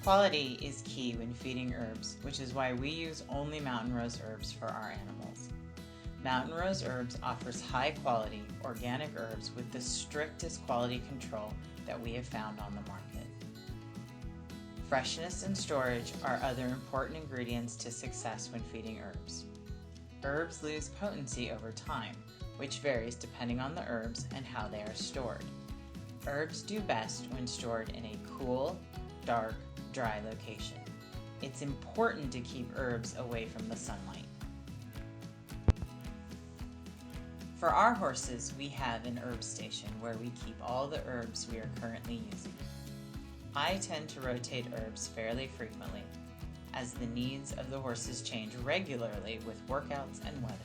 Quality is key when feeding herbs, which is why we use only Mountain Rose herbs for our animals. Mountain Rose Herbs offers high quality, organic herbs with the strictest quality control that we have found on the market. Freshness and storage are other important ingredients to success when feeding herbs. Herbs lose potency over time, which varies depending on the herbs and how they are stored. Herbs do best when stored in a cool, dark, dry location. It's important to keep herbs away from the sunlight. For our horses, we have an herb station where we keep all the herbs we are currently using. I tend to rotate herbs fairly frequently, as the needs of the horses change regularly with workouts and weather.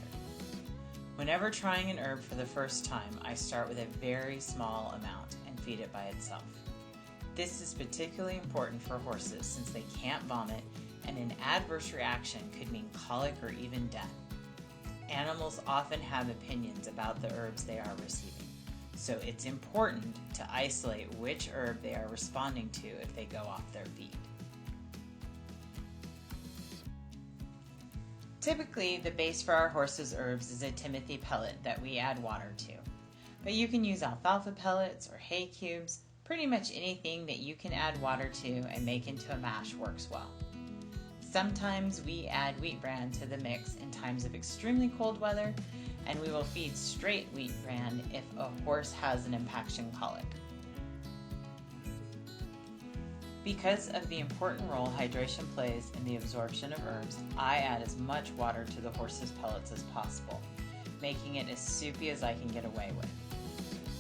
Whenever trying an herb for the first time, I start with a very small amount and feed it by itself. This is particularly important for horses since they can't vomit, and an adverse reaction could mean colic or even death. Animals often have opinions about the herbs they are receiving, so it's important to isolate which herb they are responding to if they go off their feed. Typically, the base for our horses' herbs is a Timothy pellet that we add water to, but you can use alfalfa pellets or hay cubes. Pretty much anything that you can add water to and make into a mash works well. Sometimes we add wheat bran to the mix in times of extremely cold weather, and we will feed straight wheat bran if a horse has an impaction colic. Because of the important role hydration plays in the absorption of herbs, I add as much water to the horse's pellets as possible, making it as soupy as I can get away with.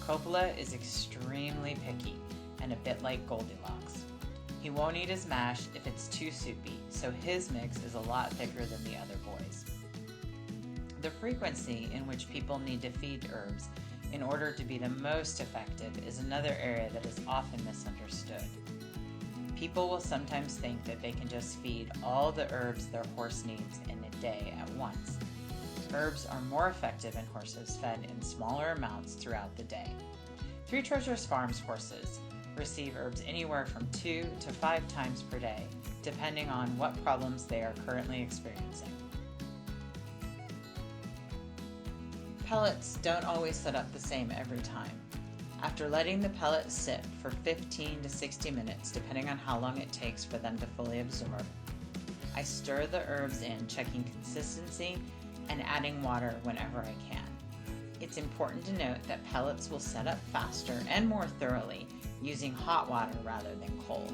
Coppola is extremely picky and a bit like Goldilocks. He won't eat his mash if it's too soupy, so his mix is a lot thicker than the other boys. The frequency in which people need to feed herbs in order to be the most effective is another area that is often misunderstood. People will sometimes think that they can just feed all the herbs their horse needs in a day at once. Herbs are more effective in horses fed in smaller amounts throughout the day. Three Treasures Farms horses receive herbs anywhere from 2 to 5 times per day, depending on what problems they are currently experiencing. Pellets don't always set up the same every time. After letting the pellets sit for 15 to 60 minutes, depending on how long it takes for them to fully absorb, I stir the herbs in, checking consistency and adding water whenever I can. It's important to note that pellets will set up faster and more thoroughly using hot water rather than cold.